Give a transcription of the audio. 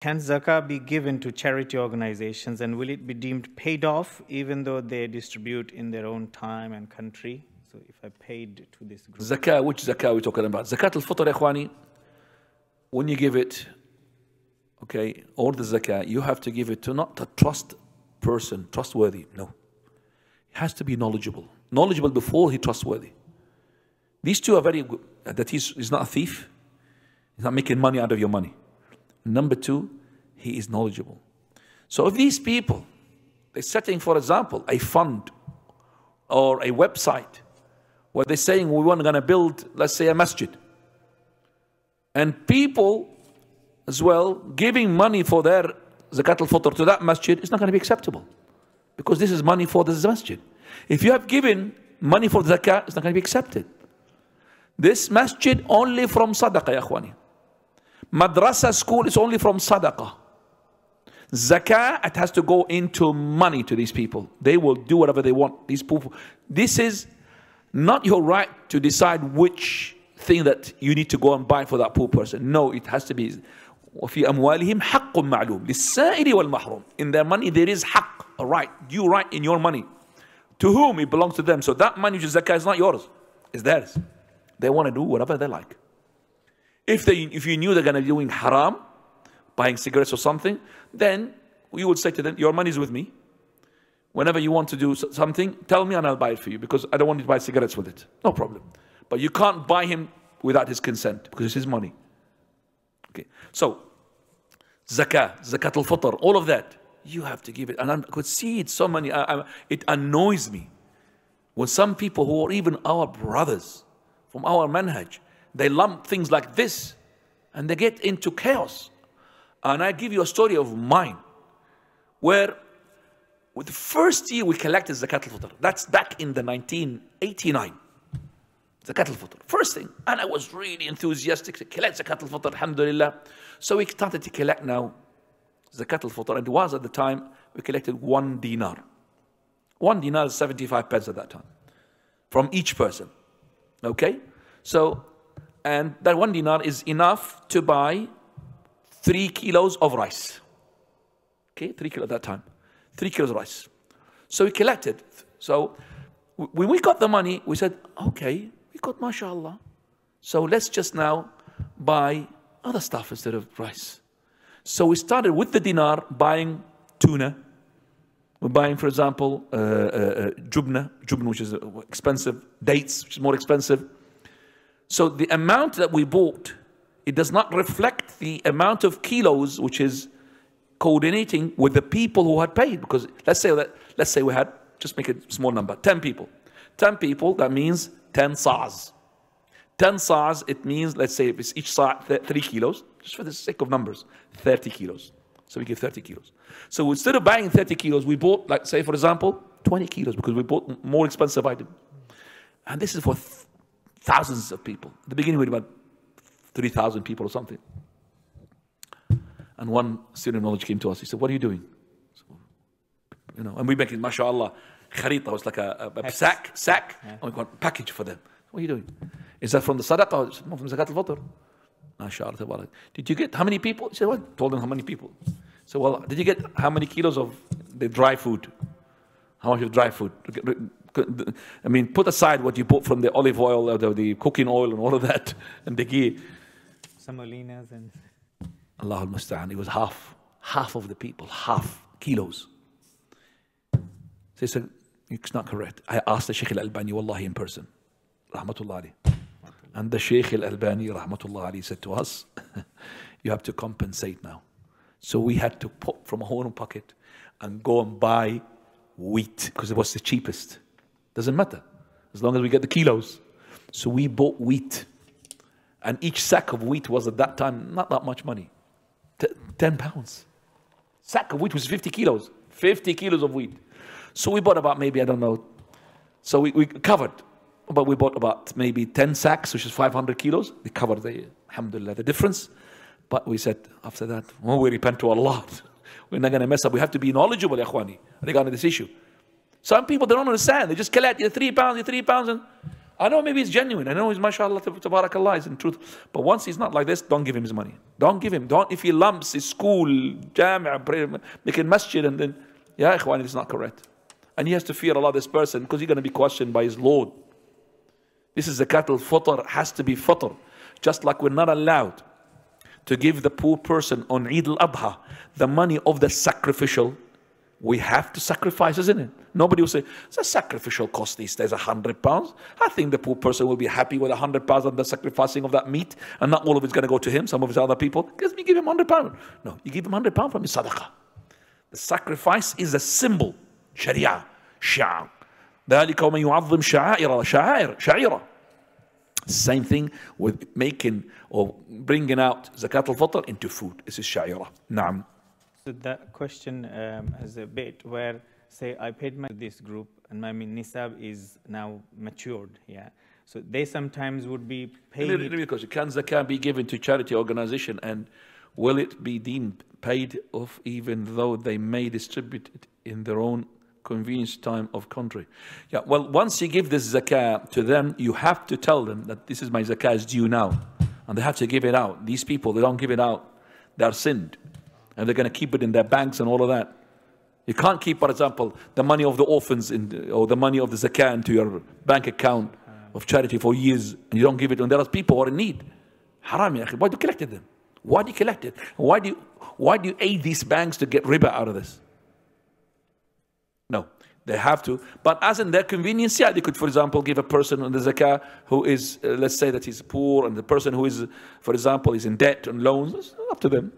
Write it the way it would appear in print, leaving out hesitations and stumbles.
Can zakah be given to charity organizations, and will it be deemed paid off even though they distribute in their own time and country? So if I paid to this group. Zakah, which zakah are we talking about? Zakat-ul-Fitr, ikhwani, when you give it, okay, or the zakah, you have to give it to not a trustworthy, no. He has to be knowledgeable. Knowledgeable before he trustworthy. These two are very good. That he's not a thief. He's not making money out of your money. Number two, he is knowledgeable. So if these people, they're setting, for example, a fund or a website where they're saying we want to build, let's say, a masjid. And people as well giving money for their Zakat-ul-Fitr to that masjid, it's not going to be acceptable. Because this is money for the masjid. If you have given money for the zakah, it's not going to be accepted. This masjid only from sadaqah, ya akhwani. Madrasa school is only from sadaqah. Zakah, it has to go into money to these people. They will do whatever they want. These people, this is not your right to decide which thing that you need to go and buy for that poor person. No, it has to be وَفِي أَمْوَالِهِمْ حَقٌّ مَعْلُومٌ لِلسَّائِلِ وَالْمَحْرُومِ. In their money there is haqq, a right, due right in your money. To whom it belongs to them. So that money which is zakah is not yours, it's theirs. They want to do whatever they like. If you knew they're going to be doing haram, buying cigarettes or something, then you would say to them, your money is with me. Whenever you want to do something, tell me and I'll buy it for you, because I don't want you to buy cigarettes with it. No problem. But you can't buy him without his consent, because it's his money. Okay. So, zakah, zakat-ul-fitr, all of that, you have to give it. And I could see it so many, it annoys me when some people who are even our brothers from our manhaj, they lump things like this and they get into chaos. And I give you a story of mine where with the first year we collected Zakat-ul-Fitr, that's back in the 1989. Zakat-ul-Fitr, first thing. And I was really enthusiastic to collect Zakat-ul-Fitr, alhamdulillah. So we started to collect now Zakat-ul-Fitr, and it was at the time we collected 1 dinar. 1 dinar is 75 pence at that time from each person. Okay? So, and that 1 dinar is enough to buy 3 kilos of rice. Okay, 3 kilos at that time. 3 kilos of rice. So we collected. So when we got the money, we said, okay, we got mashallah. So let's just now buy other stuff instead of rice. So we started with the dinar buying tuna. We're buying, for example, jubna, which is expensive, dates, which is more expensive. So the amount that we bought, it does not reflect the amount of kilos, which is coordinating with the people who had paid. Because let's say we had, just make a small number, 10 people. 10 people, that means 10 sa'as. 10 sa'as, it means, let's say if it's each sa' 3 kilos, just for the sake of numbers, 30 kilos. So we give 30 kilos. So instead of buying 30 kilos, we bought, like say for example, 20 kilos, because we bought more expensive item. And this is for thousands of people. At the beginning we had about 3,000 people or something. And one student of knowledge came to us. He said, what are you doing? So, you know, and we make it, mashallah, kharita was like a sack, yeah. And we got a package for them. What are you doing? Is that from the sadaqah or from Zakat-ul-Fitr? MashaAllah. Did you get how many people? He said, what? Told them how many people. So, well, did you get how many kilos of the dry food? How much of dry food? I mean, put aside what you bought from the olive oil, or the cooking oil and all of that, and the ghee. Semolinas and... Allah al-Musta'an. It was half of the people, half kilos. So he said, it's not correct. I asked the Shaykh al-Albani, wallahi, in person. Rahmatullah alayhi. And the Shaykh al-Albani, rahmatullah alayhi, said to us, you have to compensate now. So we had to put from our own pocket and go and buy wheat, because it was the cheapest. Doesn't matter, as long as we get the kilos. So we bought wheat. And each sack of wheat was at that time not that much money. 10 pounds. Sack of wheat was 50 kilos. 50 kilos of wheat. So we bought about maybe, I don't know. So we covered. But we bought about maybe 10 sacks, which is 500 kilos. We covered alhamdulillah, the difference. But we said after that, well, we repent to Allah. We're not going to mess up. We have to be knowledgeable, ya akhwani, regarding this issue. Some people, they don't understand. They just collect, you're 3 pounds, you're 3 pounds. And I know maybe it's genuine. I know he's mashallah, tabarakallah, is in truth. But once he's not like this, don't give him his money. Don't give him. Don't, if he lumps his school, jami'ah, making masjid, and then, yeah, ikhwan, it's not correct. And he has to fear Allah, this person, because he's going to be questioned by his Lord. This is Zakat-ul-Fitr, has to be fitr. Just like we're not allowed to give the poor person on Eid-ul-Adha the money of the sacrificial. We have to sacrifice, isn't it? Nobody will say, it's a sacrificial cost these days, £100. I think the poor person will be happy with £100 on the sacrificing of that meat, and not all of it's going to go to him, some of his other people. Give him £100. No, you give him £100 from his sadaqah. The sacrifice is a symbol. Sharia, sha'r. ذَلِكَ وَمَنْ يُعَظِّمْ شَعَائِرَ. Same thing with making or bringing out Zakat-ul-Fitr into food. This is sha'ira. Naam. So that question has a bit where, say, I paid this group and my nisab is now matured. Yeah. So they sometimes would be paid. Because can zakah be given to charity organization, and will it be deemed paid off even though they may distribute it in their own convenience time of country? Yeah. Well, once you give this zakah to them, you have to tell them that this is my zakah is due now, and they have to give it out. These people, they don't give it out, they are sinned. And they're going to keep it in their banks and all of that. You can't keep, for example, the money of the orphans or the money of the zakah into your bank account of charity for years, and you don't give it when there are people who are in need. Haram, ya akhi. Why do you collect it then? Why do you collect it? Why do you aid these banks to get riba out of this? No, they have to. But as in their convenience, yeah, they could, for example, give a person on the zakah who is, let's say that he's poor, and the person who is, for example, is in debt and loans. It's up to them.